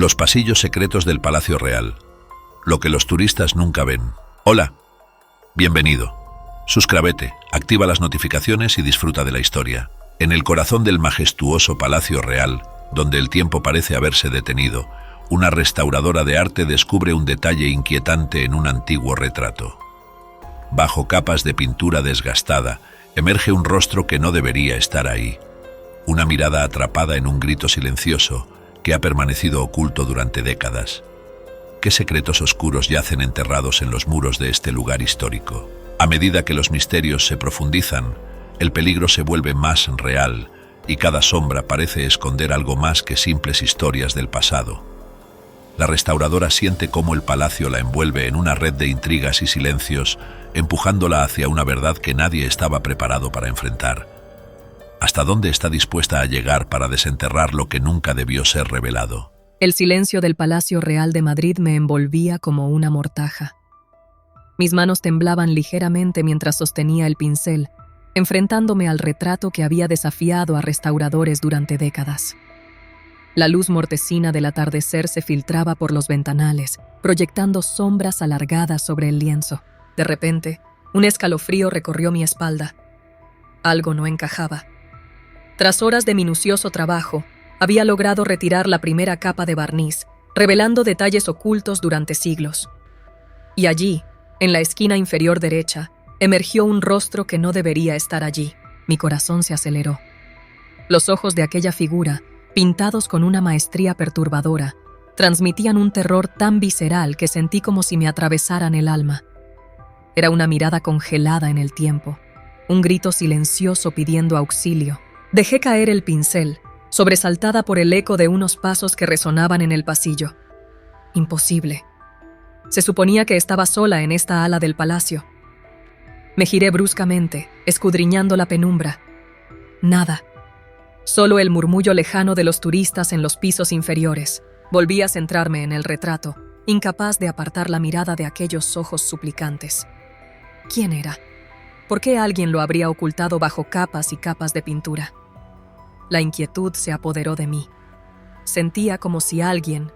Los pasillos secretos del Palacio Real. Lo que los turistas nunca ven. Hola. Bienvenido. Suscríbete, activa las notificaciones y disfruta de la historia. En el corazón del majestuoso Palacio Real, donde el tiempo parece haberse detenido, una restauradora de arte descubre un detalle inquietante en un antiguo retrato. Bajo capas de pintura desgastada, emerge un rostro que no debería estar ahí. Una mirada atrapada en un grito silencioso que ha permanecido oculto durante décadas. ¿Qué secretos oscuros yacen enterrados en los muros de este lugar histórico? A medida que los misterios se profundizan, el peligro se vuelve más real y cada sombra parece esconder algo más que simples historias del pasado. La restauradora siente cómo el palacio la envuelve en una red de intrigas y silencios, empujándola hacia una verdad que nadie estaba preparado para enfrentar. ¿Hasta dónde está dispuesta a llegar para desenterrar lo que nunca debió ser revelado? El silencio del Palacio Real de Madrid me envolvía como una mortaja. Mis manos temblaban ligeramente mientras sostenía el pincel, enfrentándome al retrato que había desafiado a restauradores durante décadas. La luz mortecina del atardecer se filtraba por los ventanales, proyectando sombras alargadas sobre el lienzo. De repente, un escalofrío recorrió mi espalda. Algo no encajaba. Tras horas de minucioso trabajo, había logrado retirar la primera capa de barniz, revelando detalles ocultos durante siglos. Y allí, en la esquina inferior derecha, emergió un rostro que no debería estar allí. Mi corazón se aceleró. Los ojos de aquella figura, pintados con una maestría perturbadora, transmitían un terror tan visceral que sentí como si me atravesaran el alma. Era una mirada congelada en el tiempo, un grito silencioso pidiendo auxilio. Dejé caer el pincel, sobresaltada por el eco de unos pasos que resonaban en el pasillo. Imposible. Se suponía que estaba sola en esta ala del palacio. Me giré bruscamente, escudriñando la penumbra. Nada. Solo el murmullo lejano de los turistas en los pisos inferiores. Volví a centrarme en el retrato, incapaz de apartar la mirada de aquellos ojos suplicantes. ¿Quién era? ¿Por qué alguien lo habría ocultado bajo capas y capas de pintura? La inquietud se apoderó de mí. Sentía como si alguien,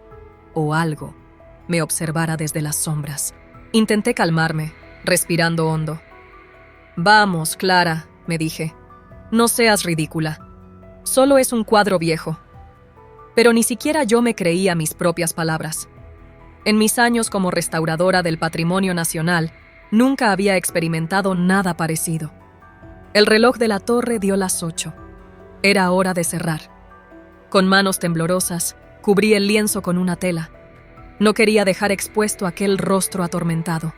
o algo, me observara desde las sombras. Intenté calmarme, respirando hondo. «Vamos, Clara», me dije. «No seas ridícula. Solo es un cuadro viejo». Pero ni siquiera yo me creía mis propias palabras. En mis años como restauradora del patrimonio nacional, nunca había experimentado nada parecido. El reloj de la torre dio las 8. Era hora de cerrar. Con manos temblorosas, cubrí el lienzo con una tela. No quería dejar expuesto aquel rostro atormentado.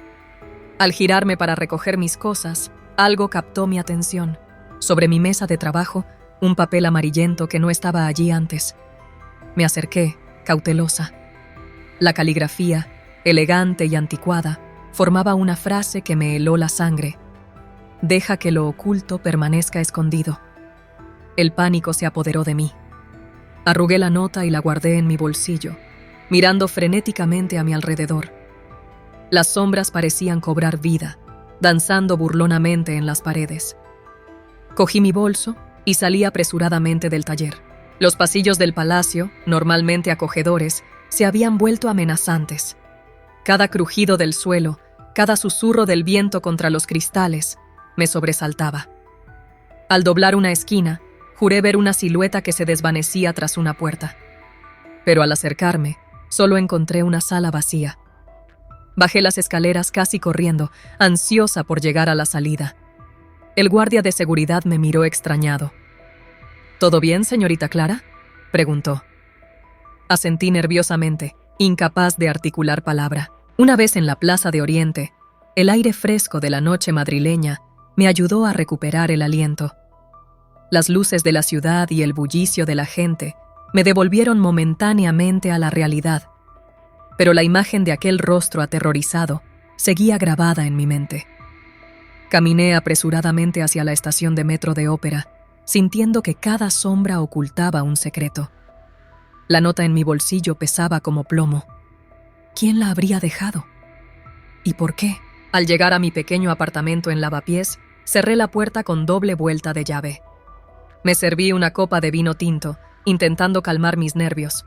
Al girarme para recoger mis cosas, algo captó mi atención. Sobre mi mesa de trabajo, un papel amarillento que no estaba allí antes. Me acerqué, cautelosa. La caligrafía, elegante y anticuada, formaba una frase que me heló la sangre. «Deja que lo oculto permanezca escondido». El pánico se apoderó de mí. Arrugué la nota y la guardé en mi bolsillo, mirando frenéticamente a mi alrededor. Las sombras parecían cobrar vida, danzando burlonamente en las paredes. Cogí mi bolso y salí apresuradamente del taller. Los pasillos del palacio, normalmente acogedores, se habían vuelto amenazantes. Cada crujido del suelo, cada susurro del viento contra los cristales, me sobresaltaba. Al doblar una esquina, juré ver una silueta que se desvanecía tras una puerta. Pero al acercarme, solo encontré una sala vacía. Bajé las escaleras casi corriendo, ansiosa por llegar a la salida. El guardia de seguridad me miró extrañado. «¿Todo bien, señorita Clara?», preguntó. Asentí nerviosamente, incapaz de articular palabra. Una vez en la Plaza de Oriente, el aire fresco de la noche madrileña me ayudó a recuperar el aliento. Las luces de la ciudad y el bullicio de la gente me devolvieron momentáneamente a la realidad, pero la imagen de aquel rostro aterrorizado seguía grabada en mi mente. Caminé apresuradamente hacia la estación de metro de Ópera, sintiendo que cada sombra ocultaba un secreto. La nota en mi bolsillo pesaba como plomo. ¿Quién la habría dejado? ¿Y por qué? Al llegar a mi pequeño apartamento en Lavapiés, cerré la puerta con doble vuelta de llave. Me serví una copa de vino tinto, intentando calmar mis nervios.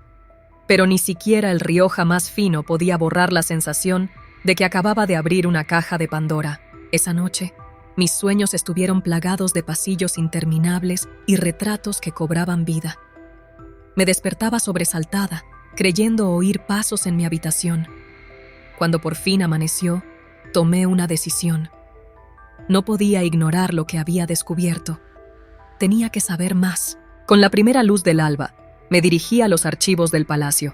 pero ni siquiera el Rioja más fino podía borrar la sensación de que acababa de abrir una caja de Pandora. Esa noche, mis sueños estuvieron plagados de pasillos interminables y retratos que cobraban vida. Me despertaba sobresaltada, creyendo oír pasos en mi habitación. Cuando por fin amaneció, tomé una decisión. No podía ignorar lo que había descubierto. Tenía que saber más. Con la primera luz del alba, me dirigí a los archivos del palacio.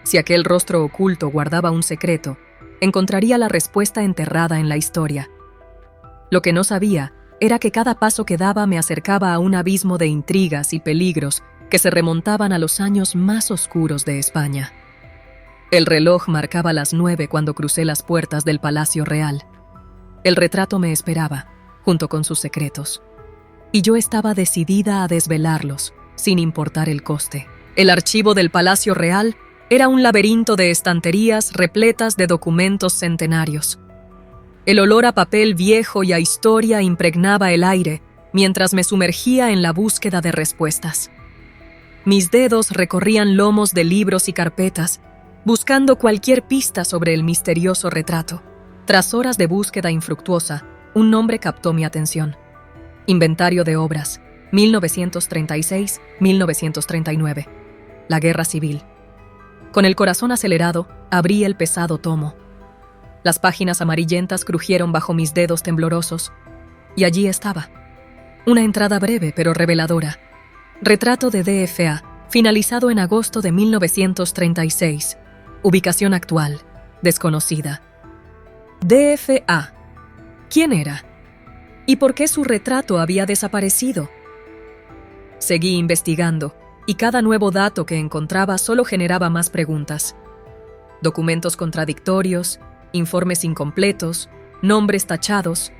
Si aquel rostro oculto guardaba un secreto, encontraría la respuesta enterrada en la historia. Lo que no sabía era que cada paso que daba me acercaba a un abismo de intrigas y peligros que se remontaban a los años más oscuros de España. El reloj marcaba las 9 cuando crucé las puertas del Palacio Real. El retrato me esperaba, junto con sus secretos. Y yo estaba decidida a desvelarlos, sin importar el coste. El archivo del Palacio Real era un laberinto de estanterías repletas de documentos centenarios. El olor a papel viejo y a historia impregnaba el aire mientras me sumergía en la búsqueda de respuestas. Mis dedos recorrían lomos de libros y carpetas, buscando cualquier pista sobre el misterioso retrato. Tras horas de búsqueda infructuosa, un nombre captó mi atención. Inventario de obras, 1936-1939. La Guerra Civil. Con el corazón acelerado, abrí el pesado tomo. Las páginas amarillentas crujieron bajo mis dedos temblorosos, y allí estaba. Una entrada breve pero reveladora. Retrato de DFA, finalizado en agosto de 1936. Ubicación actual, desconocida. DFA. ¿Quién era? ¿Y por qué su retrato había desaparecido? Seguí investigando, y cada nuevo dato que encontraba solo generaba más preguntas. Documentos contradictorios, informes incompletos, nombres tachados.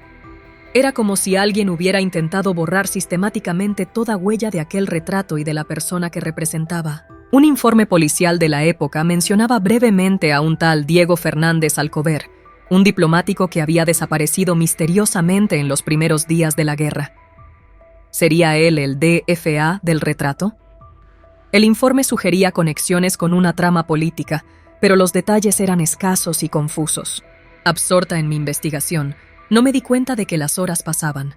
Era como si alguien hubiera intentado borrar sistemáticamente toda huella de aquel retrato y de la persona que representaba. Un informe policial de la época mencionaba brevemente a un tal Diego Fernández Alcover, un diplomático que había desaparecido misteriosamente en los primeros días de la guerra. ¿Sería él el DFA del retrato? El informe sugería conexiones con una trama política, pero los detalles eran escasos y confusos. Absorta en mi investigación, no me di cuenta de que las horas pasaban.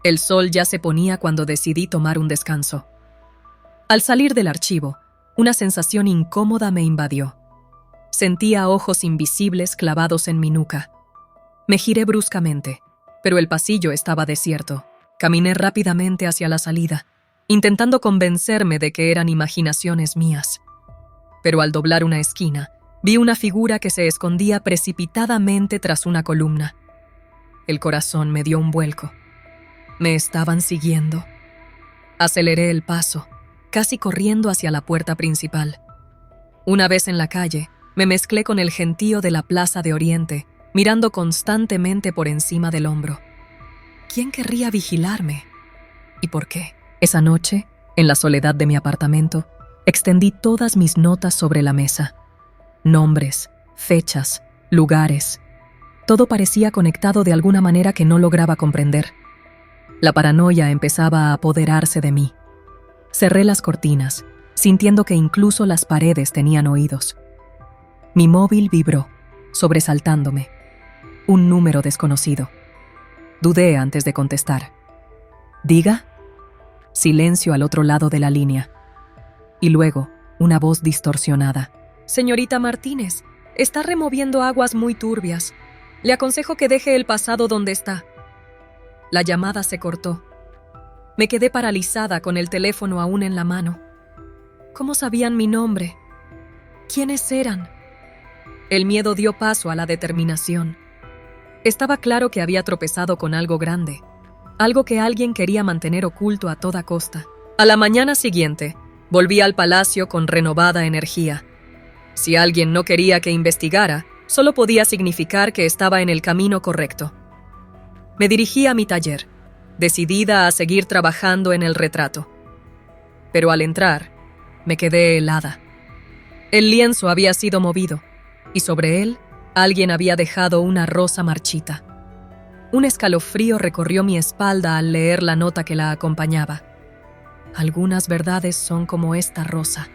El sol ya se ponía cuando decidí tomar un descanso. Al salir del archivo, una sensación incómoda me invadió. Sentía ojos invisibles clavados en mi nuca. Me giré bruscamente, pero el pasillo estaba desierto. Caminé rápidamente hacia la salida, intentando convencerme de que eran imaginaciones mías. Pero al doblar una esquina, vi una figura que se escondía precipitadamente tras una columna. El corazón me dio un vuelco. Me estaban siguiendo. Aceleré el paso, casi corriendo hacia la puerta principal. Una vez en la calle, me mezclé con el gentío de la Plaza de Oriente, mirando constantemente por encima del hombro. ¿Quién querría vigilarme? ¿Y por qué? Esa noche, en la soledad de mi apartamento, extendí todas mis notas sobre la mesa. Nombres, fechas, lugares. Todo parecía conectado de alguna manera que no lograba comprender. La paranoia empezaba a apoderarse de mí. Cerré las cortinas, sintiendo que incluso las paredes tenían oídos. Mi móvil vibró, sobresaltándome. Un número desconocido. Dudé antes de contestar. ¿Diga? Silencio al otro lado de la línea. Y luego, una voz distorsionada. Señorita Martínez, está removiendo aguas muy turbias. Le aconsejo que deje el pasado donde está. La llamada se cortó. Me quedé paralizada con el teléfono aún en la mano. ¿Cómo sabían mi nombre? ¿Quiénes eran? El miedo dio paso a la determinación. Estaba claro que había tropezado con algo grande, algo que alguien quería mantener oculto a toda costa. A la mañana siguiente, volví al palacio con renovada energía. Si alguien no quería que investigara, solo podía significar que estaba en el camino correcto. Me dirigí a mi taller, decidida a seguir trabajando en el retrato. Pero al entrar, me quedé helada. El lienzo había sido movido, y sobre él, alguien había dejado una rosa marchita. Un escalofrío recorrió mi espalda al leer la nota que la acompañaba. Algunas verdades son como esta rosa.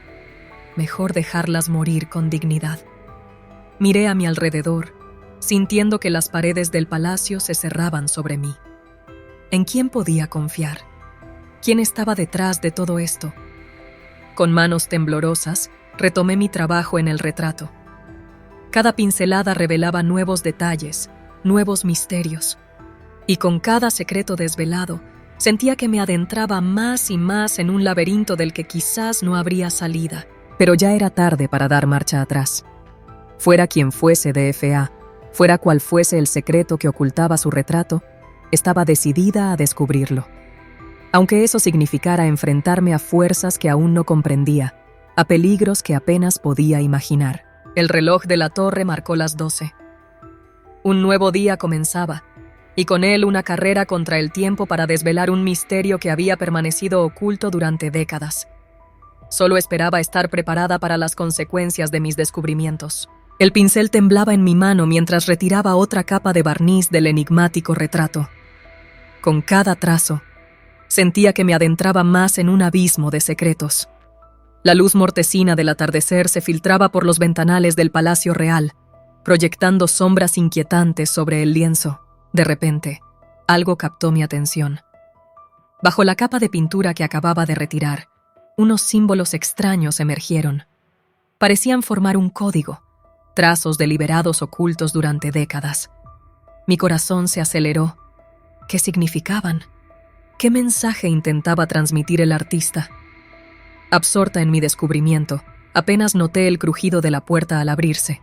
Mejor dejarlas morir con dignidad. Miré a mi alrededor, sintiendo que las paredes del palacio se cerraban sobre mí. ¿En quién podía confiar? ¿Quién estaba detrás de todo esto? Con manos temblorosas, retomé mi trabajo en el retrato. Cada pincelada revelaba nuevos detalles, nuevos misterios. Y con cada secreto desvelado, sentía que me adentraba más y más en un laberinto del que quizás no habría salida. Pero ya era tarde para dar marcha atrás. Fuera quien fuese DFA, fuera cual fuese el secreto que ocultaba su retrato, estaba decidida a descubrirlo. Aunque eso significara enfrentarme a fuerzas que aún no comprendía, a peligros que apenas podía imaginar. El reloj de la torre marcó las 12. Un nuevo día comenzaba, y con él una carrera contra el tiempo para desvelar un misterio que había permanecido oculto durante décadas. Solo esperaba estar preparada para las consecuencias de mis descubrimientos. El pincel temblaba en mi mano mientras retiraba otra capa de barniz del enigmático retrato. Con cada trazo, sentía que me adentraba más en un abismo de secretos. La luz mortecina del atardecer se filtraba por los ventanales del Palacio Real, proyectando sombras inquietantes sobre el lienzo. De repente, algo captó mi atención. Bajo la capa de pintura que acababa de retirar, unos símbolos extraños emergieron. Parecían formar un código, trazos deliberados ocultos durante décadas. Mi corazón se aceleró. ¿Qué significaban? ¿Qué mensaje intentaba transmitir el artista? Absorta en mi descubrimiento, apenas noté el crujido de la puerta al abrirse.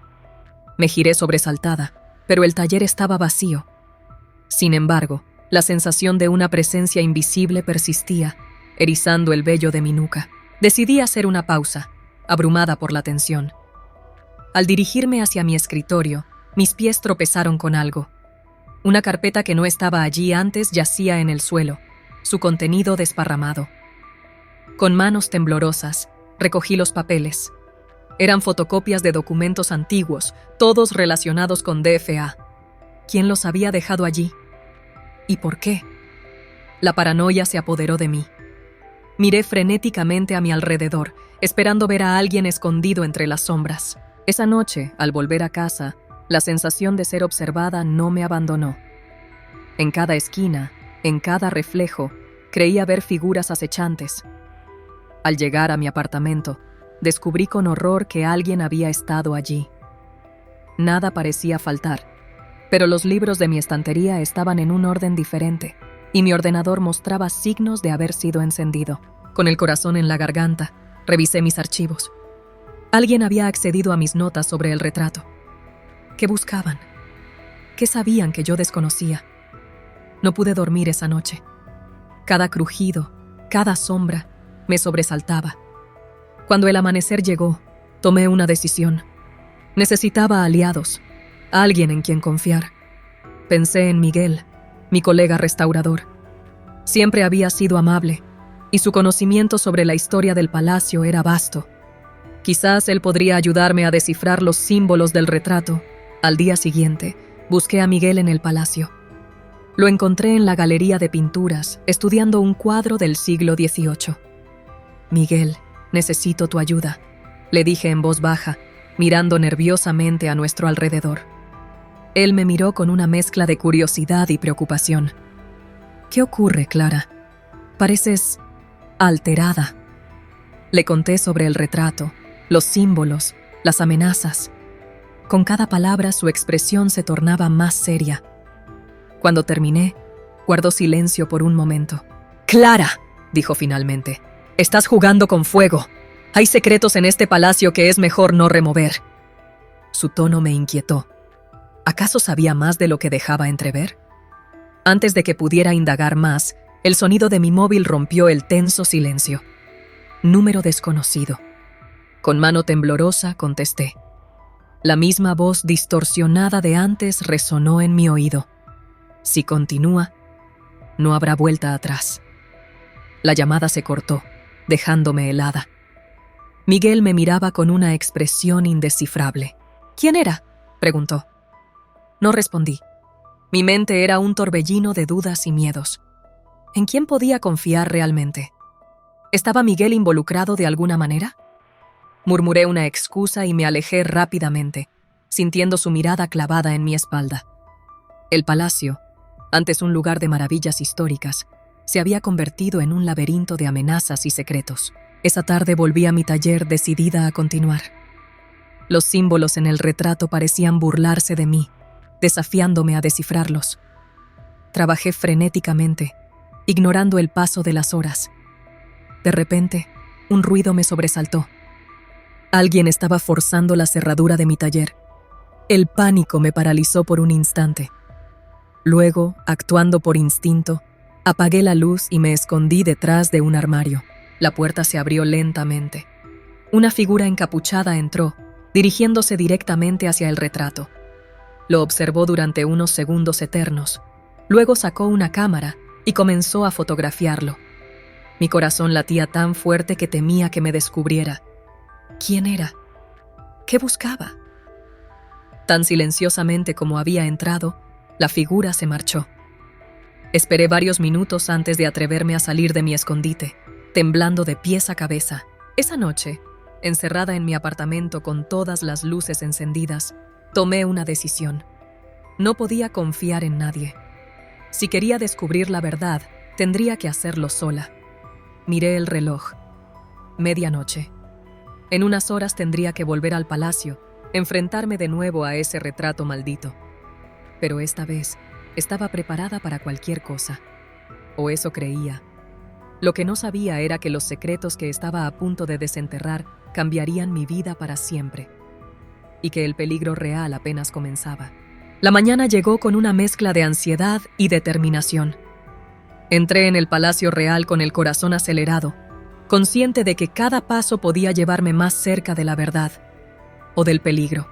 Me giré sobresaltada, pero el taller estaba vacío. Sin embargo, la sensación de una presencia invisible persistía, erizando el vello de mi nuca. Decidí hacer una pausa, abrumada por la tensión. Al dirigirme hacia mi escritorio, mis pies tropezaron con algo. Una carpeta que no estaba allí antes yacía en el suelo, su contenido desparramado. Con manos temblorosas, recogí los papeles. Eran fotocopias de documentos antiguos, todos relacionados con DFA. ¿Quién los había dejado allí? ¿Y por qué? La paranoia se apoderó de mí. Miré frenéticamente a mi alrededor, esperando ver a alguien escondido entre las sombras. Esa noche, al volver a casa, la sensación de ser observada no me abandonó. En cada esquina, en cada reflejo, creía ver figuras acechantes. Al llegar a mi apartamento, descubrí con horror que alguien había estado allí. Nada parecía faltar, pero los libros de mi estantería estaban en un orden diferente, y mi ordenador mostraba signos de haber sido encendido. Con el corazón en la garganta, revisé mis archivos. Alguien había accedido a mis notas sobre el retrato. ¿Qué buscaban? ¿Qué sabían que yo desconocía? No pude dormir esa noche. Cada crujido, cada sombra, me sobresaltaba. Cuando el amanecer llegó, tomé una decisión. Necesitaba aliados, alguien en quien confiar. Pensé en Miguel, mi colega restaurador. Siempre había sido amable, y su conocimiento sobre la historia del palacio era vasto. Quizás él podría ayudarme a descifrar los símbolos del retrato. Al día siguiente, busqué a Miguel en el palacio. Lo encontré en la galería de pinturas, estudiando un cuadro del siglo XVIII. «Miguel, necesito tu ayuda», le dije en voz baja, mirando nerviosamente a nuestro alrededor. Él me miró con una mezcla de curiosidad y preocupación. «¿Qué ocurre, Clara? Pareces alterada». Le conté sobre el retrato, los símbolos, las amenazas. Con cada palabra su expresión se tornaba más seria. Cuando terminé, guardó silencio por un momento. «Clara», dijo finalmente, «estás jugando con fuego. Hay secretos en este palacio que es mejor no remover». Su tono me inquietó. ¿Acaso sabía más de lo que dejaba entrever? Antes de que pudiera indagar más, el sonido de mi móvil rompió el tenso silencio. Número desconocido. Con mano temblorosa contesté. La misma voz distorsionada de antes resonó en mi oído. Si continúa, no habrá vuelta atrás. La llamada se cortó, dejándome helada. Miguel me miraba con una expresión indescifrable. «¿Quién era?», preguntó. No respondí. Mi mente era un torbellino de dudas y miedos. ¿En quién podía confiar realmente? ¿Estaba Miguel involucrado de alguna manera? Murmuré una excusa y me alejé rápidamente, sintiendo su mirada clavada en mi espalda. El palacio, antes un lugar de maravillas históricas, se había convertido en un laberinto de amenazas y secretos. Esa tarde volví a mi taller decidida a continuar. Los símbolos en el retrato parecían burlarse de mí, desafiándome a descifrarlos. Trabajé frenéticamente, ignorando el paso de las horas. De repente, un ruido me sobresaltó. Alguien estaba forzando la cerradura de mi taller. El pánico me paralizó por un instante. Luego, actuando por instinto, apagué la luz y me escondí detrás de un armario. La puerta se abrió lentamente. Una figura encapuchada entró, dirigiéndose directamente hacia el retrato. Lo observó durante unos segundos eternos. Luego sacó una cámara y comenzó a fotografiarlo. Mi corazón latía tan fuerte que temía que me descubriera. ¿Quién era? ¿Qué buscaba? Tan silenciosamente como había entrado, la figura se marchó. Esperé varios minutos antes de atreverme a salir de mi escondite, temblando de pies a cabeza. Esa noche, encerrada en mi apartamento con todas las luces encendidas, tomé una decisión. No podía confiar en nadie. Si quería descubrir la verdad, tendría que hacerlo sola. Miré el reloj. Medianoche. En unas horas tendría que volver al palacio, enfrentarme de nuevo a ese retrato maldito. Pero esta vez estaba preparada para cualquier cosa. O eso creía. Lo que no sabía era que los secretos que estaba a punto de desenterrar cambiarían mi vida para siempre. Y que el peligro real apenas comenzaba. La mañana llegó con una mezcla de ansiedad y determinación. Entré en el Palacio Real con el corazón acelerado, consciente de que cada paso podía llevarme más cerca de la verdad o del peligro.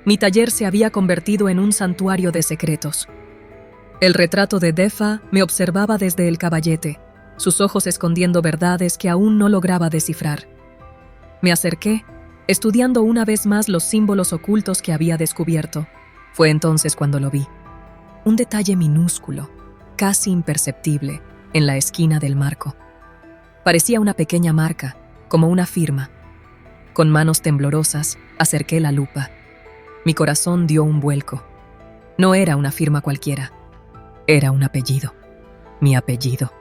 Mi taller se había convertido en un santuario de secretos. El retrato de Defa me observaba desde el caballete, sus ojos escondiendo verdades que aún no lograba descifrar. Me acerqué, estudiando una vez más los símbolos ocultos que había descubierto. Fue entonces cuando lo vi. Un detalle minúsculo, casi imperceptible, en la esquina del marco. Parecía una pequeña marca, como una firma. Con manos temblorosas, acerqué la lupa. Mi corazón dio un vuelco. No era una firma cualquiera. Era un apellido. Mi apellido.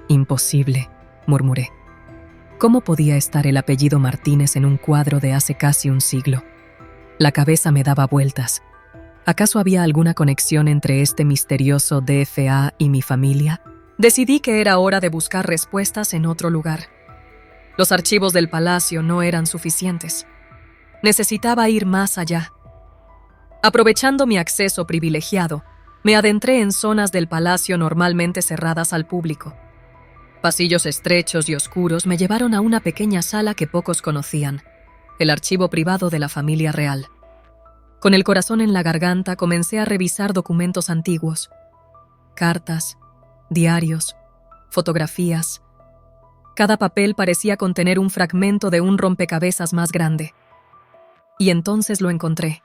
Imposible, murmuré. ¿Cómo podía estar el apellido Martínez en un cuadro de hace casi un siglo? La cabeza me daba vueltas. ¿Acaso había alguna conexión entre este misterioso DFA y mi familia? Decidí que era hora de buscar respuestas en otro lugar. Los archivos del palacio no eran suficientes. Necesitaba ir más allá. Aprovechando mi acceso privilegiado, me adentré en zonas del palacio normalmente cerradas al público. Pasillos estrechos y oscuros me llevaron a una pequeña sala que pocos conocían, el archivo privado de la familia real. Con el corazón en la garganta comencé a revisar documentos antiguos, cartas, diarios, fotografías. Cada papel parecía contener un fragmento de un rompecabezas más grande. Y entonces lo encontré.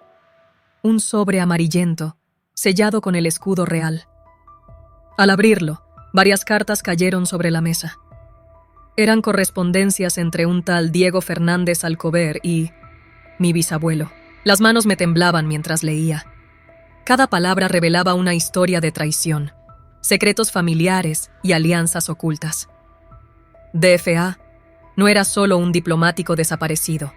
Un sobre amarillento, sellado con el escudo real. Al abrirlo, varias cartas cayeron sobre la mesa. Eran correspondencias entre un tal Diego Fernández Alcover y mi bisabuelo. Las manos me temblaban mientras leía. Cada palabra revelaba una historia de traición, secretos familiares y alianzas ocultas. DFA no era solo un diplomático desaparecido.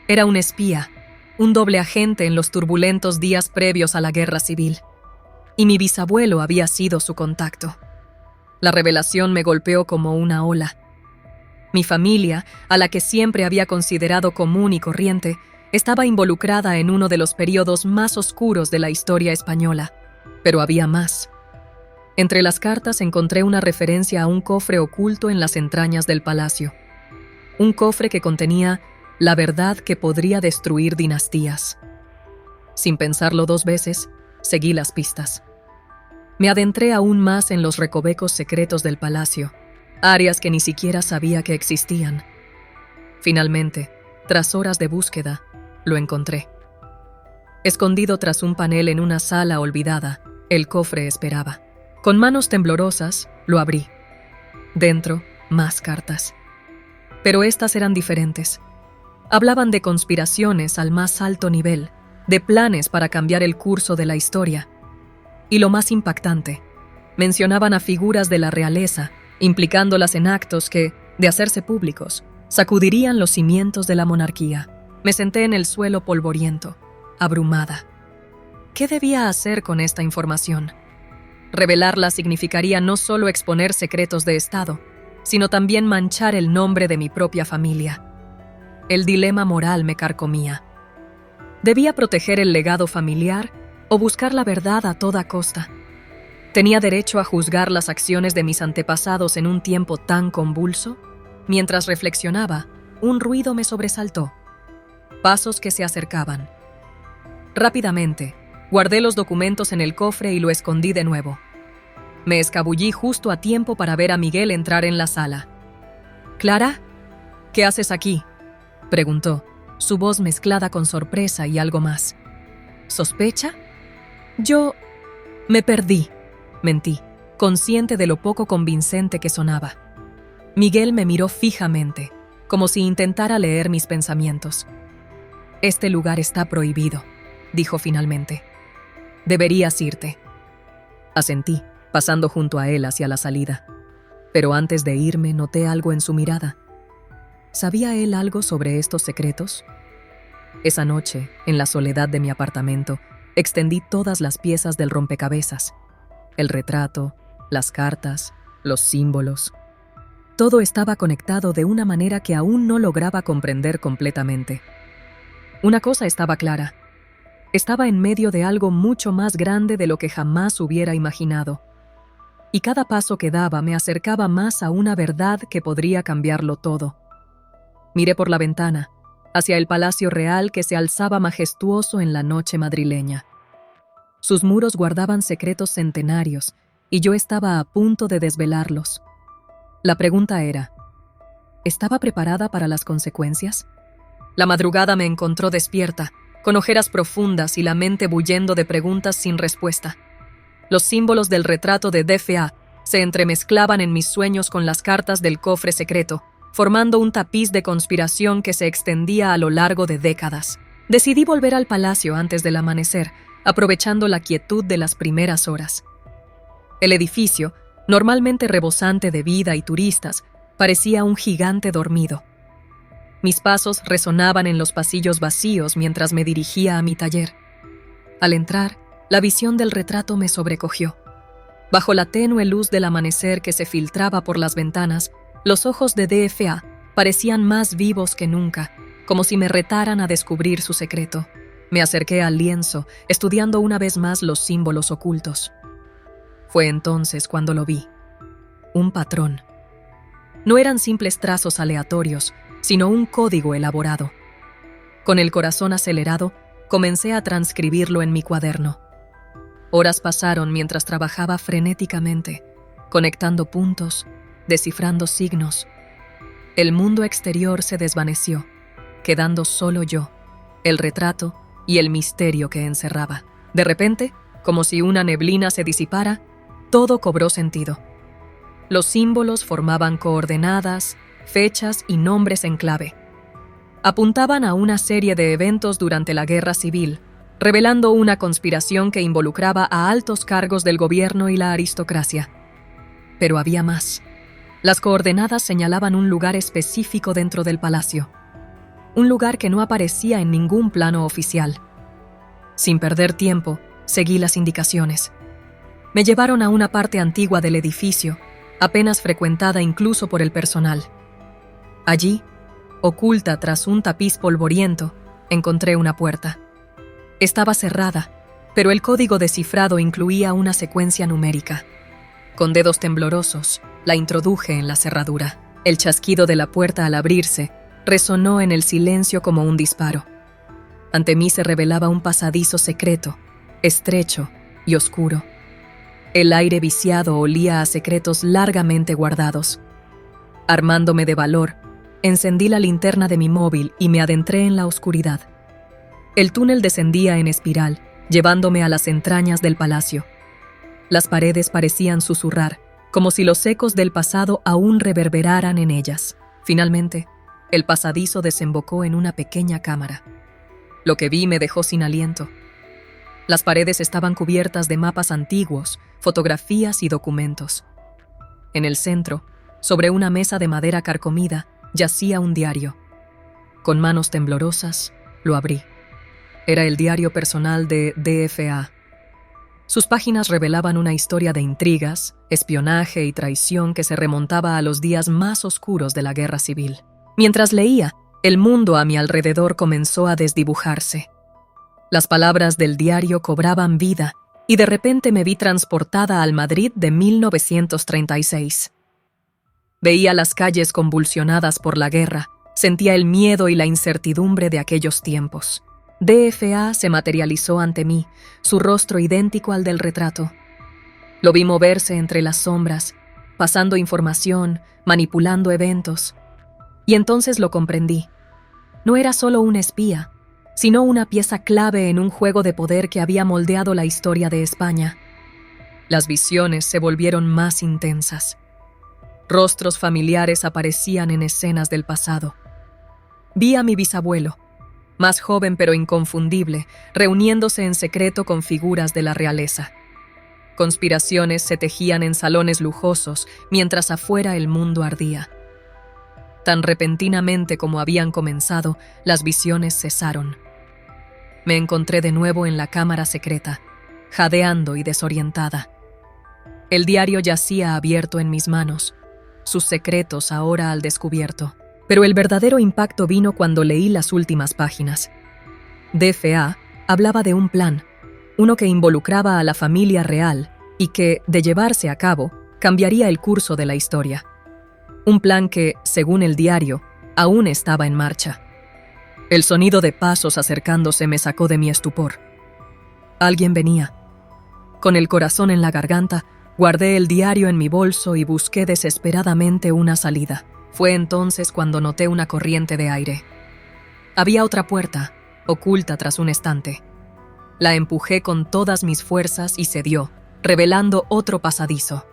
Era un espía, un doble agente en los turbulentos días previos a la guerra civil. Y mi bisabuelo había sido su contacto. La revelación me golpeó como una ola. Mi familia, a la que siempre había considerado común y corriente, estaba involucrada en uno de los periodos más oscuros de la historia española. Pero había más. Entre las cartas encontré una referencia a un cofre oculto en las entrañas del palacio. Un cofre que contenía la verdad que podría destruir dinastías. Sin pensarlo dos veces, seguí las pistas. Me adentré aún más en los recovecos secretos del palacio, áreas que ni siquiera sabía que existían. Finalmente, tras horas de búsqueda, lo encontré. Escondido tras un panel en una sala olvidada, el cofre esperaba. Con manos temblorosas, lo abrí. Dentro, más cartas. Pero estas eran diferentes. Hablaban de conspiraciones al más alto nivel, de planes para cambiar el curso de la historia. Y lo más impactante, mencionaban a figuras de la realeza, implicándolas en actos que, de hacerse públicos, sacudirían los cimientos de la monarquía. Me senté en el suelo polvoriento, abrumada. ¿Qué debía hacer con esta información? Revelarla significaría no solo exponer secretos de Estado, sino también manchar el nombre de mi propia familia. El dilema moral me carcomía. ¿Debía proteger el legado familiar o buscar la verdad a toda costa? ¿Tenía derecho a juzgar las acciones de mis antepasados en un tiempo tan convulso? Mientras reflexionaba, un ruido me sobresaltó. Pasos que se acercaban. Rápidamente, guardé los documentos en el cofre y lo escondí de nuevo. Me escabullí justo a tiempo para ver a Miguel entrar en la sala. «¿Clara? ¿Qué haces aquí?», preguntó, su voz mezclada con sorpresa y algo más. ¿Sospecha? Yo me perdí, mentí, consciente de lo poco convincente que sonaba. Miguel me miró fijamente, como si intentara leer mis pensamientos. «Este lugar está prohibido», dijo finalmente. «Deberías irte». Asentí, pasando junto a él hacia la salida. Pero antes de irme noté algo en su mirada. ¿Sabía él algo sobre estos secretos? Esa noche, en la soledad de mi apartamento, extendí todas las piezas del rompecabezas. El retrato, las cartas, los símbolos. Todo estaba conectado de una manera que aún no lograba comprender completamente. Una cosa estaba clara. Estaba en medio de algo mucho más grande de lo que jamás hubiera imaginado. Y cada paso que daba me acercaba más a una verdad que podría cambiarlo todo. Miré por la ventana, hacia el Palacio Real que se alzaba majestuoso en la noche madrileña. Sus muros guardaban secretos centenarios, y yo estaba a punto de desvelarlos. La pregunta era, ¿estaba preparada para las consecuencias? La madrugada me encontró despierta, con ojeras profundas y la mente bullendo de preguntas sin respuesta. Los símbolos del retrato de DFA se entremezclaban en mis sueños con las cartas del cofre secreto, formando un tapiz de conspiración que se extendía a lo largo de décadas. Decidí volver al palacio antes del amanecer, aprovechando la quietud de las primeras horas. El edificio, normalmente rebosante de vida y turistas, parecía un gigante dormido. Mis pasos resonaban en los pasillos vacíos mientras me dirigía a mi taller. Al entrar, la visión del retrato me sobrecogió. Bajo la tenue luz del amanecer que se filtraba por las ventanas, los ojos de DFA parecían más vivos que nunca, como si me retaran a descubrir su secreto. Me acerqué al lienzo, estudiando una vez más los símbolos ocultos. Fue entonces cuando lo vi. Un patrón. No eran simples trazos aleatorios, sino un código elaborado. Con el corazón acelerado, comencé a transcribirlo en mi cuaderno. Horas pasaron mientras trabajaba frenéticamente, conectando puntos, descifrando signos. El mundo exterior se desvaneció, quedando solo yo, el retrato y el misterio que encerraba. De repente, como si una neblina se disipara, todo cobró sentido. Los símbolos formaban coordenadas, fechas y nombres en clave. Apuntaban a una serie de eventos durante la Guerra Civil, revelando una conspiración que involucraba a altos cargos del gobierno y la aristocracia. Pero había más. Las coordenadas señalaban un lugar específico dentro del palacio, un lugar que no aparecía en ningún plano oficial. Sin perder tiempo, seguí las indicaciones. Me llevaron a una parte antigua del edificio, apenas frecuentada incluso por el personal. Allí, oculta tras un tapiz polvoriento, encontré una puerta. Estaba cerrada, pero el código descifrado incluía una secuencia numérica. Con dedos temblorosos, la introduje en la cerradura. El chasquido de la puerta al abrirse resonó en el silencio como un disparo. Ante mí se revelaba un pasadizo secreto, estrecho y oscuro. El aire viciado olía a secretos largamente guardados. Armándome de valor, encendí la linterna de mi móvil y me adentré en la oscuridad. El túnel descendía en espiral, llevándome a las entrañas del palacio. Las paredes parecían susurrar, como si los ecos del pasado aún reverberaran en ellas. Finalmente, El pasadizo desembocó en una pequeña cámara. Lo que vi me dejó sin aliento. Las paredes estaban cubiertas de mapas antiguos, fotografías y documentos. En el centro, sobre una mesa de madera carcomida, yacía un diario. Con manos temblorosas, lo abrí. Era el diario personal de DFA. Sus páginas revelaban una historia de intrigas, espionaje y traición que se remontaba a los días más oscuros de la guerra civil. Mientras leía, el mundo a mi alrededor comenzó a desdibujarse. Las palabras del diario cobraban vida y de repente me vi transportada al Madrid de 1936. Veía las calles convulsionadas por la guerra, sentía el miedo y la incertidumbre de aquellos tiempos. DFA se materializó ante mí, su rostro idéntico al del retrato. Lo vi moverse entre las sombras, pasando información, manipulando eventos. Y entonces lo comprendí. No era solo un espía, sino una pieza clave en un juego de poder que había moldeado la historia de España. Las visiones se volvieron más intensas. Rostros familiares aparecían en escenas del pasado. Vi a mi bisabuelo, más joven pero inconfundible, reuniéndose en secreto con figuras de la realeza. Conspiraciones se tejían en salones lujosos, mientras afuera el mundo ardía. Tan repentinamente como habían comenzado, las visiones cesaron. Me encontré de nuevo en la cámara secreta, jadeando y desorientada. El diario yacía abierto en mis manos, sus secretos ahora al descubierto. Pero el verdadero impacto vino cuando leí las últimas páginas. DFA hablaba de un plan, uno que involucraba a la familia real y que, de llevarse a cabo, cambiaría el curso de la historia. Un plan que, según el diario, aún estaba en marcha. El sonido de pasos acercándose me sacó de mi estupor. Alguien venía. Con el corazón en la garganta, guardé el diario en mi bolso y busqué desesperadamente una salida. Fue entonces cuando noté una corriente de aire. Había otra puerta, oculta tras un estante. La empujé con todas mis fuerzas y cedió, revelando otro pasadizo.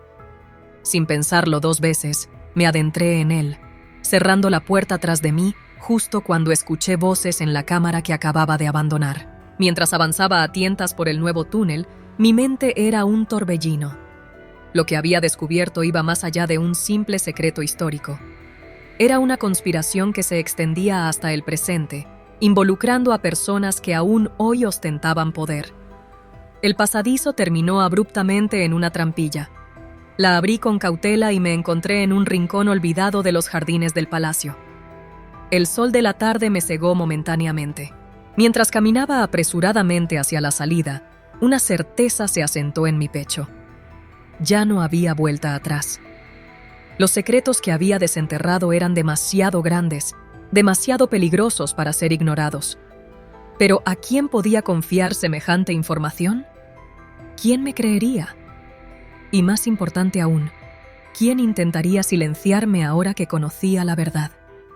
Sin pensarlo 2 veces, me adentré en él, cerrando la puerta tras de mí justo cuando escuché voces en la cámara que acababa de abandonar. Mientras avanzaba a tientas por el nuevo túnel, mi mente era un torbellino. Lo que había descubierto iba más allá de un simple secreto histórico. Era una conspiración que se extendía hasta el presente, involucrando a personas que aún hoy ostentaban poder. El pasadizo terminó abruptamente en una trampilla. La abrí con cautela y me encontré en un rincón olvidado de los jardines del palacio. El sol de la tarde me cegó momentáneamente. Mientras caminaba apresuradamente hacia la salida, una certeza se asentó en mi pecho. Ya no había vuelta atrás. Los secretos que había desenterrado eran demasiado grandes, demasiado peligrosos para ser ignorados. Pero ¿a quién podía confiar semejante información? ¿Quién me creería? Y más importante aún, ¿quién intentaría silenciarme ahora que conocía la verdad?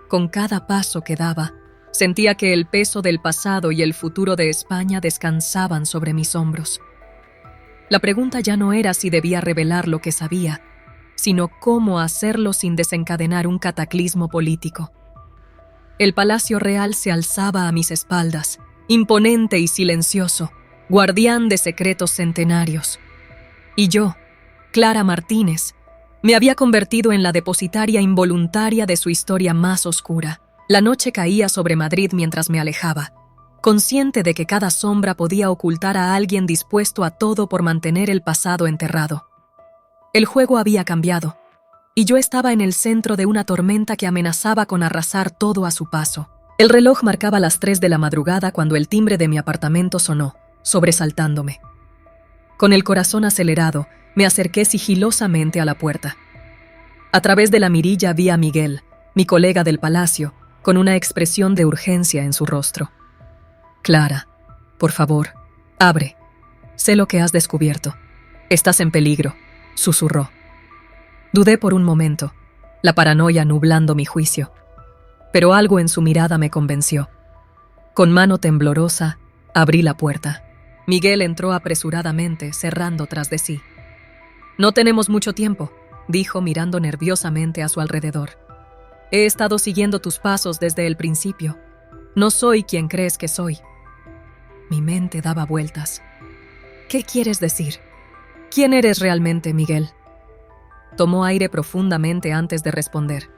Con cada paso que daba, sentía que el peso del pasado y el futuro de España descansaban sobre mis hombros. La pregunta ya no era si debía revelar lo que sabía, sino cómo hacerlo sin desencadenar un cataclismo político. El Palacio Real se alzaba a mis espaldas, imponente y silencioso, guardián de secretos centenarios. Y yo, Clara Martínez, me había convertido en la depositaria involuntaria de su historia más oscura. La noche caía sobre Madrid mientras me alejaba, consciente de que cada sombra podía ocultar a alguien dispuesto a todo por mantener el pasado enterrado. El juego había cambiado, y yo estaba en el centro de una tormenta que amenazaba con arrasar todo a su paso. El reloj marcaba las 3 de la madrugada cuando el timbre de mi apartamento sonó, sobresaltándome. Con el corazón acelerado, me acerqué sigilosamente a la puerta. A través de la mirilla vi a Miguel, mi colega del palacio, con una expresión de urgencia en su rostro. «Clara, por favor, abre. Sé lo que has descubierto. Estás en peligro», susurró. Dudé por un momento, la paranoia nublando mi juicio. Pero algo en su mirada me convenció. Con mano temblorosa, abrí la puerta. Miguel entró apresuradamente, cerrando tras de sí. «No tenemos mucho tiempo», dijo mirando nerviosamente a su alrededor. He estado siguiendo tus pasos desde el principio. No soy quien crees que soy. Mi mente daba vueltas. ¿Qué quieres decir? ¿Quién eres realmente, Miguel? Tomó aire profundamente antes de responder.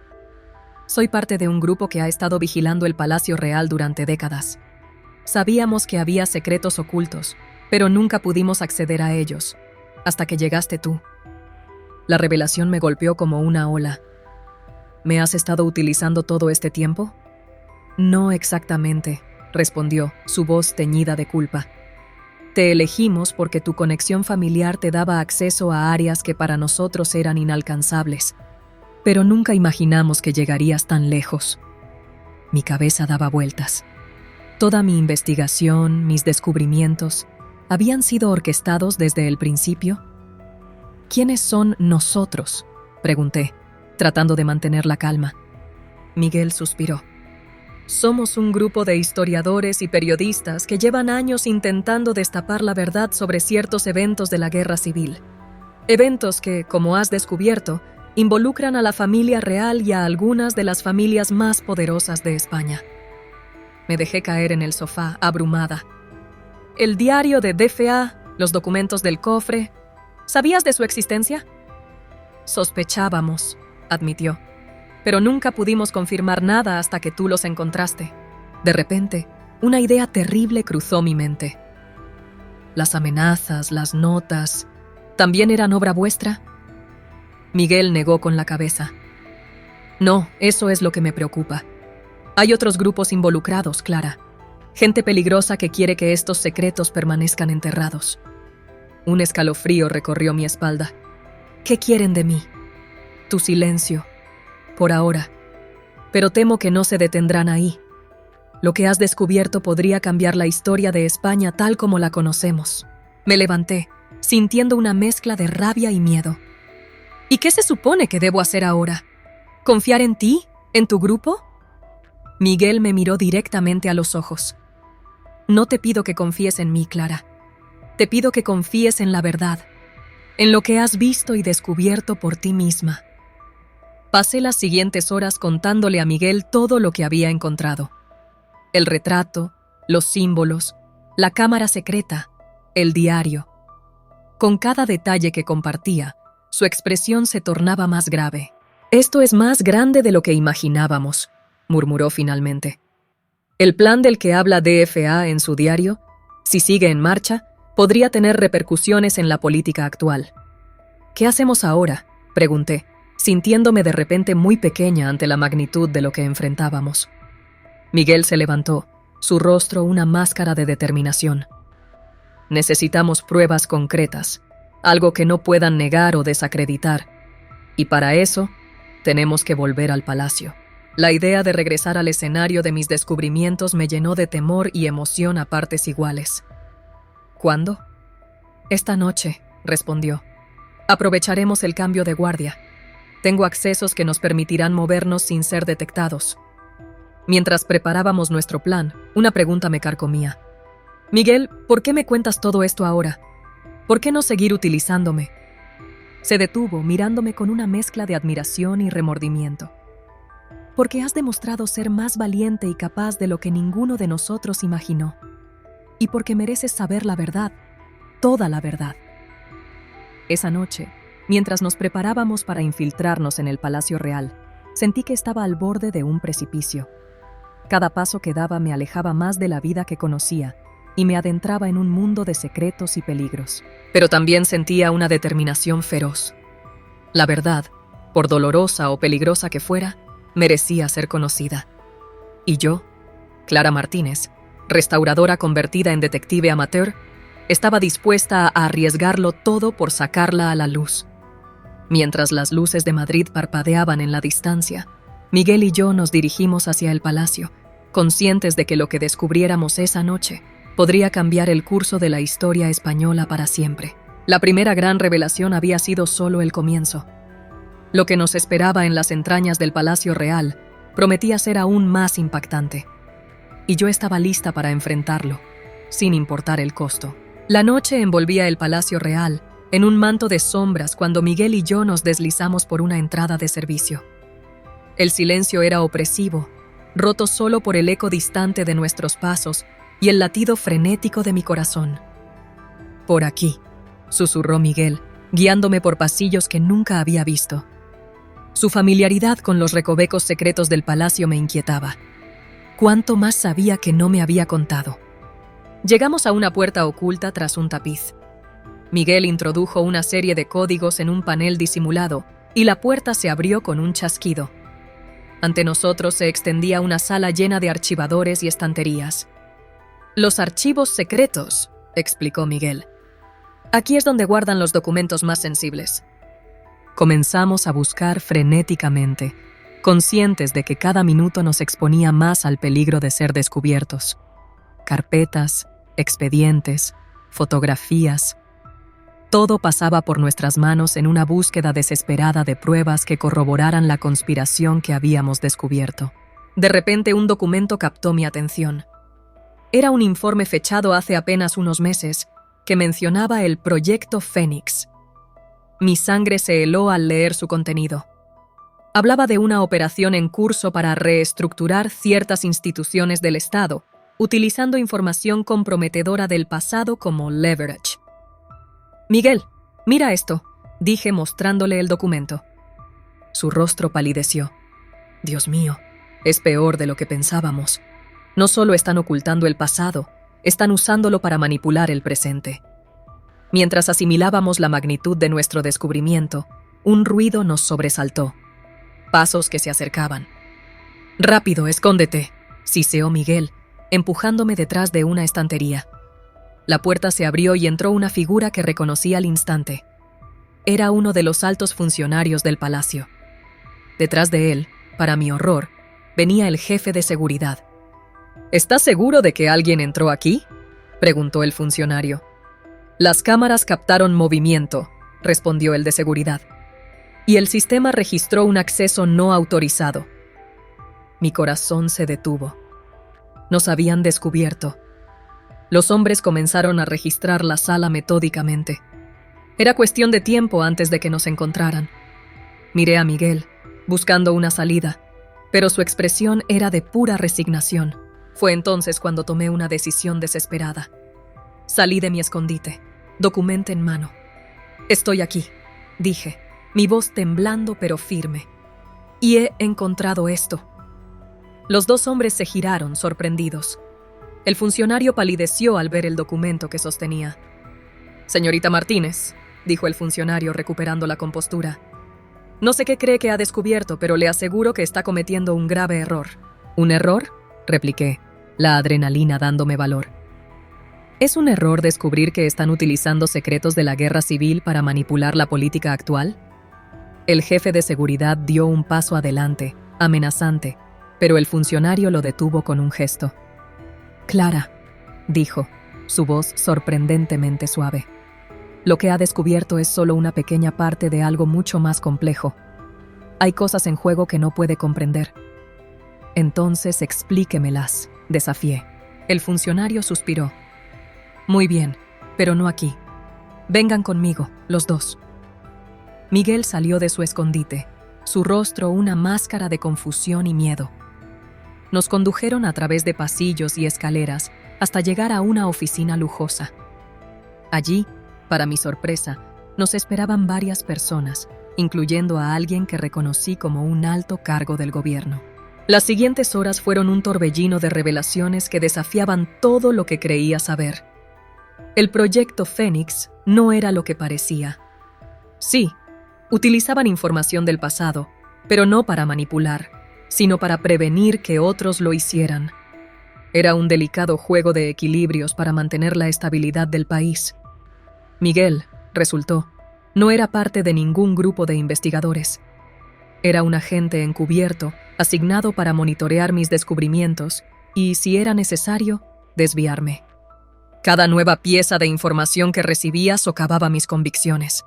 Soy parte de un grupo que ha estado vigilando el Palacio Real durante décadas. Sabíamos que había secretos ocultos, pero nunca pudimos acceder a ellos, hasta que llegaste tú. La revelación me golpeó como una ola. ¿Me has estado utilizando todo este tiempo? No exactamente, respondió, su voz teñida de culpa. Te elegimos porque tu conexión familiar te daba acceso a áreas que para nosotros eran inalcanzables, pero nunca imaginamos que llegarías tan lejos. Mi cabeza daba vueltas. Toda mi investigación, mis descubrimientos, ¿habían sido orquestados desde el principio? ¿Quiénes son nosotros?, pregunté, tratando de mantener la calma. Miguel suspiró. Somos un grupo de historiadores y periodistas que llevan años intentando destapar la verdad sobre ciertos eventos de la Guerra Civil. Eventos que, como has descubierto, involucran a la familia real y a algunas de las familias más poderosas de España. Me dejé caer en el sofá, abrumada. El diario de DFA, los documentos del cofre. ¿Sabías de su existencia? Sospechábamos, admitió, pero nunca pudimos confirmar nada hasta que tú los encontraste. De repente, una idea terrible cruzó mi mente. Las amenazas, las notas, ¿también eran obra vuestra? Miguel negó con la cabeza. No, eso es lo que me preocupa. Hay otros grupos involucrados, Clara. Gente peligrosa que quiere que estos secretos permanezcan enterrados. Un escalofrío recorrió mi espalda. ¿Qué quieren de mí? Tu silencio. Por ahora. Pero temo que no se detendrán ahí. Lo que has descubierto podría cambiar la historia de España tal como la conocemos. Me levanté, sintiendo una mezcla de rabia y miedo. ¿Y qué se supone que debo hacer ahora? ¿Confiar en ti? ¿En tu grupo? Miguel me miró directamente a los ojos. No te pido que confíes en mí, Clara. Te pido que confíes en la verdad, en lo que has visto y descubierto por ti misma. Pasé las siguientes horas contándole a Miguel todo lo que había encontrado. El retrato, los símbolos, la cámara secreta, el diario. Con cada detalle que compartía, su expresión se tornaba más grave. Esto es más grande de lo que imaginábamos, murmuró finalmente. El plan del que habla DFA en su diario, si sigue en marcha, podría tener repercusiones en la política actual. ¿Qué hacemos ahora?, pregunté, sintiéndome de repente muy pequeña ante la magnitud de lo que enfrentábamos. Miguel se levantó, su rostro una máscara de determinación. Necesitamos pruebas concretas, algo que no puedan negar o desacreditar, y para eso tenemos que volver al palacio. La idea de regresar al escenario de mis descubrimientos me llenó de temor y emoción a partes iguales. ¿Cuándo? Esta noche, respondió. Aprovecharemos el cambio de guardia. Tengo accesos que nos permitirán movernos sin ser detectados. Mientras preparábamos nuestro plan, una pregunta me carcomía. Miguel, ¿por qué me cuentas todo esto ahora? ¿Por qué no seguir utilizándome? Se detuvo, mirándome con una mezcla de admiración y remordimiento. Porque has demostrado ser más valiente y capaz de lo que ninguno de nosotros imaginó. Y porque mereces saber la verdad, toda la verdad. Esa noche, mientras nos preparábamos para infiltrarnos en el Palacio Real, sentí que estaba al borde de un precipicio. Cada paso que daba me alejaba más de la vida que conocía y me adentraba en un mundo de secretos y peligros. Pero también sentía una determinación feroz. La verdad, por dolorosa o peligrosa que fuera, merecía ser conocida. Y yo, Clara Martínez, restauradora convertida en detective amateur, estaba dispuesta a arriesgarlo todo por sacarla a la luz. Mientras las luces de Madrid parpadeaban en la distancia, Miguel y yo nos dirigimos hacia el palacio, conscientes de que lo que descubriéramos esa noche podría cambiar el curso de la historia española para siempre. La primera gran revelación había sido solo el comienzo. Lo que nos esperaba en las entrañas del Palacio Real prometía ser aún más impactante. Y yo estaba lista para enfrentarlo, sin importar el costo. La noche envolvía el Palacio Real en un manto de sombras cuando Miguel y yo nos deslizamos por una entrada de servicio. El silencio era opresivo, roto solo por el eco distante de nuestros pasos y el latido frenético de mi corazón. «Por aquí», susurró Miguel, guiándome por pasillos que nunca había visto. Su familiaridad con los recovecos secretos del palacio me inquietaba. ¿Cuánto más sabía que no me había contado? Llegamos a una puerta oculta tras un tapiz. Miguel introdujo una serie de códigos en un panel disimulado y la puerta se abrió con un chasquido. Ante nosotros se extendía una sala llena de archivadores y estanterías. «Los archivos secretos», explicó Miguel. «Aquí es donde guardan los documentos más sensibles». Comenzamos a buscar frenéticamente, conscientes de que cada minuto nos exponía más al peligro de ser descubiertos. Carpetas, expedientes, fotografías. Todo pasaba por nuestras manos en una búsqueda desesperada de pruebas que corroboraran la conspiración que habíamos descubierto. De repente, un documento captó mi atención. Era un informe fechado hace apenas unos meses que mencionaba el Proyecto Fénix. Mi sangre se heló al leer su contenido. Hablaba de una operación en curso para reestructurar ciertas instituciones del Estado, utilizando información comprometedora del pasado como leverage. «Miguel, mira esto», dije mostrándole el documento. Su rostro palideció. «Dios mío, es peor de lo que pensábamos. No solo están ocultando el pasado, están usándolo para manipular el presente». Mientras asimilábamos la magnitud de nuestro descubrimiento, un ruido nos sobresaltó. Pasos que se acercaban. «Rápido, escóndete», siseó Miguel, empujándome detrás de una estantería. La puerta se abrió y entró una figura que reconocí al instante. Era uno de los altos funcionarios del palacio. Detrás de él, para mi horror, venía el jefe de seguridad. «¿Estás seguro de que alguien entró aquí?», preguntó el funcionario. «Las cámaras captaron movimiento», respondió el de seguridad. «Y el sistema registró un acceso no autorizado». Mi corazón se detuvo. Nos habían descubierto. Los hombres comenzaron a registrar la sala metódicamente. Era cuestión de tiempo antes de que nos encontraran. Miré a Miguel, buscando una salida, pero su expresión era de pura resignación. Fue entonces cuando tomé una decisión desesperada. Salí de mi escondite, documento en mano. «Estoy aquí», dije, mi voz temblando pero firme. «Y he encontrado esto». Los dos hombres se giraron, sorprendidos. El funcionario palideció al ver el documento que sostenía. «Señorita Martínez», dijo el funcionario recuperando la compostura. «No sé qué cree que ha descubierto, pero le aseguro que está cometiendo un grave error». «¿Un error?», repliqué, la adrenalina dándome valor. ¿Es un error descubrir que están utilizando secretos de la guerra civil para manipular la política actual? El jefe de seguridad dio un paso adelante, amenazante, pero el funcionario lo detuvo con un gesto. «Clara», dijo, su voz sorprendentemente suave. «Lo que ha descubierto es solo una pequeña parte de algo mucho más complejo. Hay cosas en juego que no puede comprender». «Entonces explíquemelas», desafié. El funcionario suspiró. «Muy bien, pero no aquí. Vengan conmigo, los dos». Miguel salió de su escondite, su rostro una máscara de confusión y miedo. Nos condujeron a través de pasillos y escaleras hasta llegar a una oficina lujosa. Allí, para mi sorpresa, nos esperaban varias personas, incluyendo a alguien que reconocí como un alto cargo del gobierno. Las siguientes horas fueron un torbellino de revelaciones que desafiaban todo lo que creía saber. El Proyecto Fénix no era lo que parecía. Sí, utilizaban información del pasado, pero no para manipular, sino para prevenir que otros lo hicieran. Era un delicado juego de equilibrios para mantener la estabilidad del país. Miguel, resultó, no era parte de ningún grupo de investigadores. Era un agente encubierto, asignado para monitorear mis descubrimientos y, si era necesario, desviarme. Cada nueva pieza de información que recibía socavaba mis convicciones.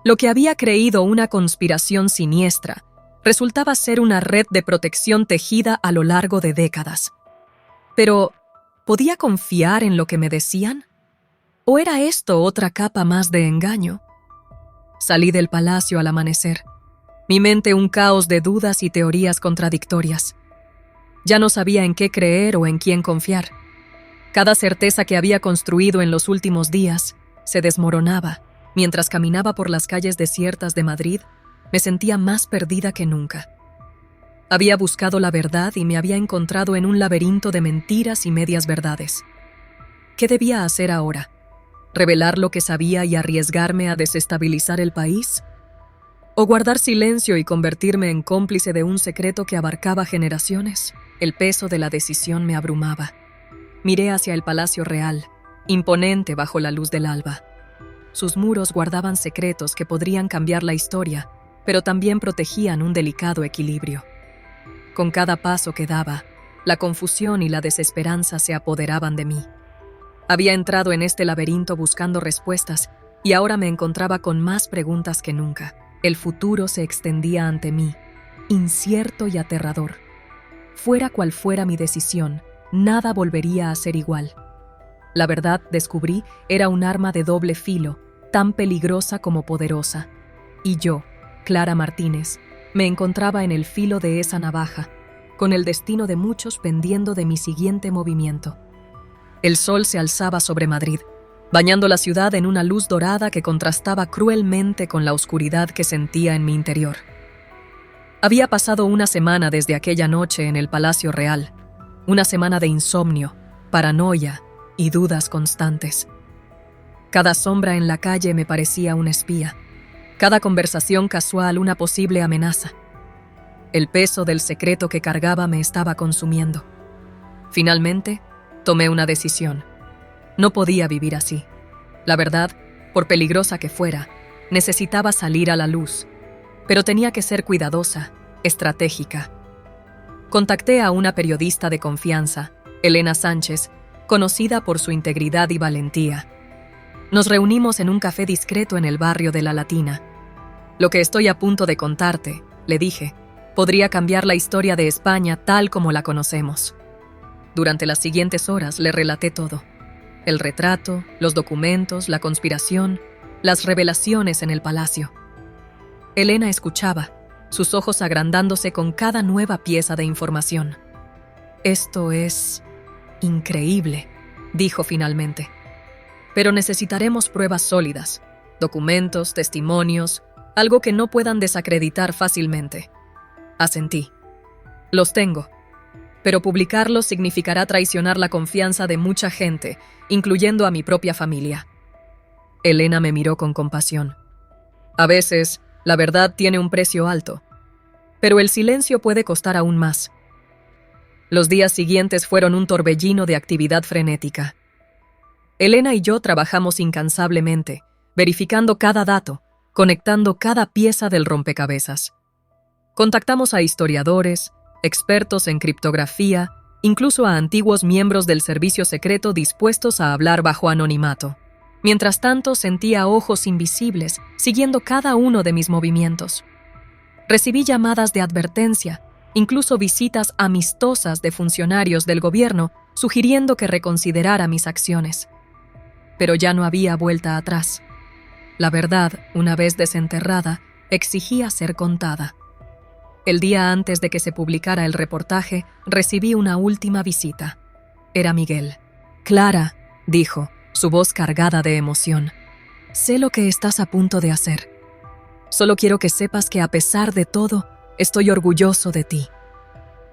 Lo que había creído una conspiración siniestra resultaba ser una red de protección tejida a lo largo de décadas. Pero, ¿podía confiar en lo que me decían? ¿O era esto otra capa más de engaño? Salí del palacio al amanecer. Mi mente un caos de dudas y teorías contradictorias. Ya no sabía en qué creer o en quién confiar. Cada certeza que había construido en los últimos días se desmoronaba. Mientras caminaba por las calles desiertas de Madrid, me sentía más perdida que nunca. Había buscado la verdad y me había encontrado en un laberinto de mentiras y medias verdades. ¿Qué debía hacer ahora? ¿Revelar lo que sabía y arriesgarme a desestabilizar el país? ¿O guardar silencio y convertirme en cómplice de un secreto que abarcaba generaciones? El peso de la decisión me abrumaba. Miré hacia el Palacio Real, imponente bajo la luz del alba. Sus muros guardaban secretos que podrían cambiar la historia, pero también protegían un delicado equilibrio. Con cada paso que daba, la confusión y la desesperanza se apoderaban de mí. Había entrado en este laberinto buscando respuestas y ahora me encontraba con más preguntas que nunca. El futuro se extendía ante mí, incierto y aterrador. Fuera cual fuera mi decisión, nada volvería a ser igual. La verdad, descubrí, era un arma de doble filo, tan peligrosa como poderosa. Y yo, Clara Martínez, me encontraba en el filo de esa navaja, con el destino de muchos pendiendo de mi siguiente movimiento. El sol se alzaba sobre Madrid, bañando la ciudad en una luz dorada que contrastaba cruelmente con la oscuridad que sentía en mi interior. Había pasado una semana desde aquella noche en el Palacio Real, una semana de insomnio, paranoia y dudas constantes. Cada sombra en la calle me parecía un espía, cada conversación casual una posible amenaza. El peso del secreto que cargaba me estaba consumiendo. Finalmente, tomé una decisión. No podía vivir así. La verdad, por peligrosa que fuera, necesitaba salir a la luz, pero tenía que ser cuidadosa, estratégica. Contacté a una periodista de confianza, Elena Sánchez, conocida por su integridad y valentía. Nos reunimos en un café discreto en el barrio de La Latina. Lo que estoy a punto de contarte, le dije, podría cambiar la historia de España tal como la conocemos. Durante las siguientes horas le relaté todo. El retrato, los documentos, la conspiración, las revelaciones en el palacio. Elena escuchaba, sus ojos agrandándose con cada nueva pieza de información. «Esto es increíble», dijo finalmente. «Pero necesitaremos pruebas sólidas, documentos, testimonios, algo que no puedan desacreditar fácilmente». Asentí. «Los tengo, pero publicarlos significará traicionar la confianza de mucha gente, incluyendo a mi propia familia». Elena me miró con compasión. «A veces, la verdad tiene un precio alto, pero el silencio puede costar aún más». Los días siguientes fueron un torbellino de actividad frenética. Elena y yo trabajamos incansablemente, verificando cada dato, conectando cada pieza del rompecabezas. Contactamos a historiadores, expertos en criptografía, incluso a antiguos miembros del servicio secreto dispuestos a hablar bajo anonimato. Mientras tanto, sentía ojos invisibles siguiendo cada uno de mis movimientos. Recibí llamadas de advertencia, incluso visitas amistosas de funcionarios del gobierno, sugiriendo que reconsiderara mis acciones. Pero ya no había vuelta atrás. La verdad, una vez desenterrada, exigía ser contada. El día antes de que se publicara el reportaje, recibí una última visita. Era Miguel. «Clara», dijo, su voz cargada de emoción. «Sé lo que estás a punto de hacer. Solo quiero que sepas que a pesar de todo, estoy orgulloso de ti».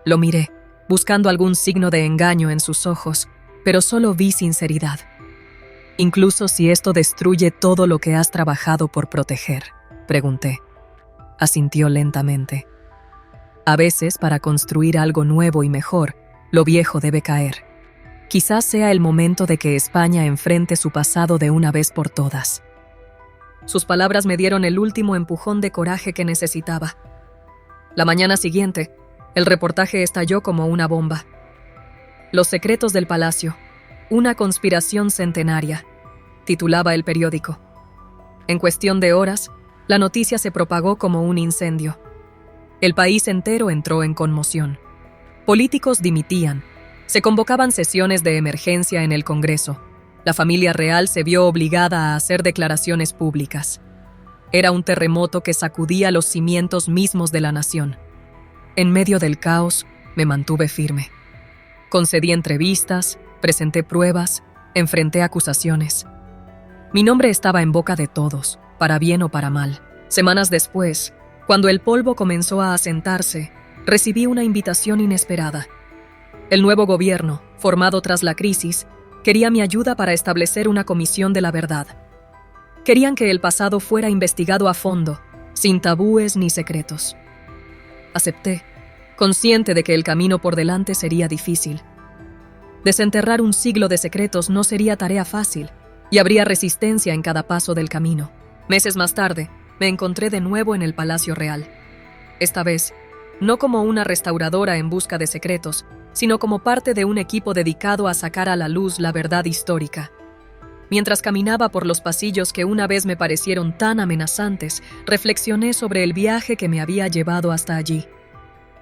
Lo miré, buscando algún signo de engaño en sus ojos, pero solo vi sinceridad. «Incluso si esto destruye todo lo que has trabajado por proteger», pregunté. Asintió lentamente. «A veces, para construir algo nuevo y mejor, lo viejo debe caer. Quizás sea el momento de que España enfrente su pasado de una vez por todas». Sus palabras me dieron el último empujón de coraje que necesitaba. La mañana siguiente, el reportaje estalló como una bomba. «Los secretos del palacio, una conspiración centenaria», titulaba el periódico. En cuestión de horas, la noticia se propagó como un incendio. El país entero entró en conmoción. Políticos dimitían. Se convocaban sesiones de emergencia en el Congreso. La familia real se vio obligada a hacer declaraciones públicas. Era un terremoto que sacudía los cimientos mismos de la nación. En medio del caos, me mantuve firme. Concedí entrevistas, presenté pruebas, enfrenté acusaciones. Mi nombre estaba en boca de todos, para bien o para mal. Semanas después, cuando el polvo comenzó a asentarse, recibí una invitación inesperada. El nuevo gobierno, formado tras la crisis, quería mi ayuda para establecer una comisión de la verdad. Querían que el pasado fuera investigado a fondo, sin tabúes ni secretos. Acepté, consciente de que el camino por delante sería difícil. Desenterrar un siglo de secretos no sería tarea fácil, y habría resistencia en cada paso del camino. Meses más tarde, me encontré de nuevo en el Palacio Real. Esta vez, no como una restauradora en busca de secretos, sino como parte de un equipo dedicado a sacar a la luz la verdad histórica. Mientras caminaba por los pasillos que una vez me parecieron tan amenazantes, reflexioné sobre el viaje que me había llevado hasta allí.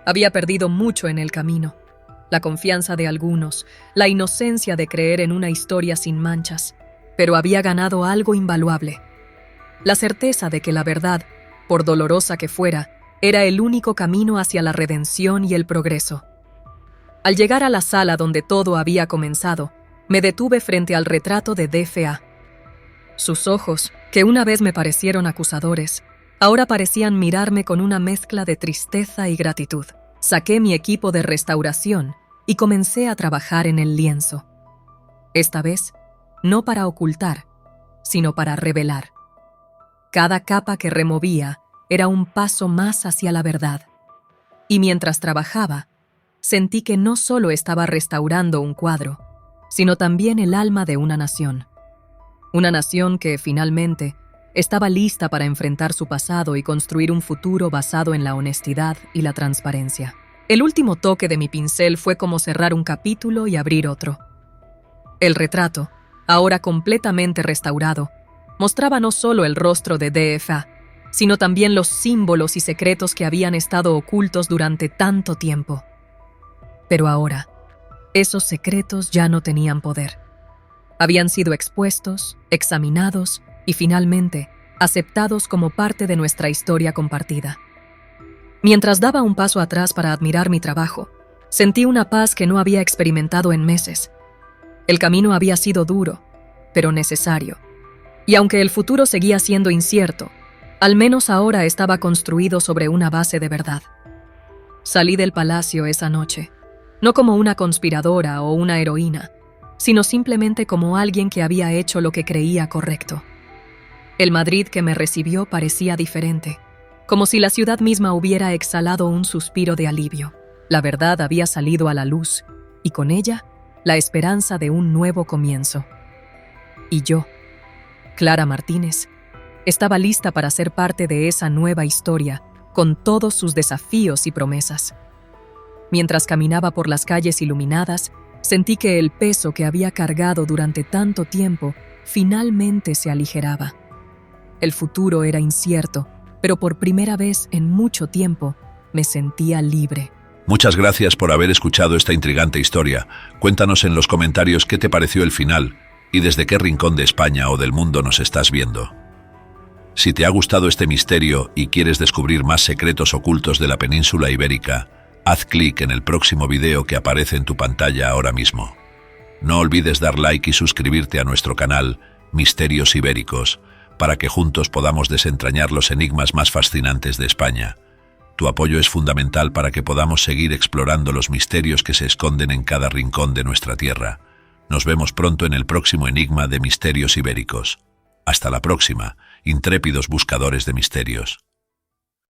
Había perdido mucho en el camino. La confianza de algunos, la inocencia de creer en una historia sin manchas, pero había ganado algo invaluable. La certeza de que la verdad, por dolorosa que fuera, era el único camino hacia la redención y el progreso. Al llegar a la sala donde todo había comenzado, me detuve frente al retrato de DFA. Sus ojos, que una vez me parecieron acusadores, ahora parecían mirarme con una mezcla de tristeza y gratitud. Saqué mi equipo de restauración y comencé a trabajar en el lienzo. Esta vez, no para ocultar, sino para revelar. Cada capa que removía era un paso más hacia la verdad. Y mientras trabajaba, sentí que no solo estaba restaurando un cuadro, sino también el alma de una nación. Una nación que, finalmente, estaba lista para enfrentar su pasado y construir un futuro basado en la honestidad y la transparencia. El último toque de mi pincel fue como cerrar un capítulo y abrir otro. El retrato, ahora completamente restaurado, mostraba no solo el rostro de DFA, sino también los símbolos y secretos que habían estado ocultos durante tanto tiempo. Pero ahora, esos secretos ya no tenían poder. Habían sido expuestos, examinados y finalmente aceptados como parte de nuestra historia compartida. Mientras daba un paso atrás para admirar mi trabajo, sentí una paz que no había experimentado en meses. El camino había sido duro, pero necesario. Y aunque el futuro seguía siendo incierto, al menos ahora estaba construido sobre una base de verdad. Salí del palacio esa noche, no como una conspiradora o una heroína, sino simplemente como alguien que había hecho lo que creía correcto. El Madrid que me recibió parecía diferente, como si la ciudad misma hubiera exhalado un suspiro de alivio. La verdad había salido a la luz, y con ella, la esperanza de un nuevo comienzo. Y yo, Clara Martínez, estaba lista para ser parte de esa nueva historia, con todos sus desafíos y promesas. Mientras caminaba por las calles iluminadas, sentí que el peso que había cargado durante tanto tiempo finalmente se aligeraba. El futuro era incierto, pero por primera vez en mucho tiempo me sentía libre. Muchas gracias por haber escuchado esta intrigante historia. Cuéntanos en los comentarios qué te pareció el final y desde qué rincón de España o del mundo nos estás viendo. Si te ha gustado este misterio y quieres descubrir más secretos ocultos de la península ibérica, haz clic en el próximo video que aparece en tu pantalla ahora mismo. No olvides dar like y suscribirte a nuestro canal Misterios Ibéricos para que juntos podamos desentrañar los enigmas más fascinantes de España. Tu apoyo es fundamental para que podamos seguir explorando los misterios que se esconden en cada rincón de nuestra tierra. Nos vemos pronto en el próximo enigma de Misterios Ibéricos. Hasta la próxima, intrépidos buscadores de misterios.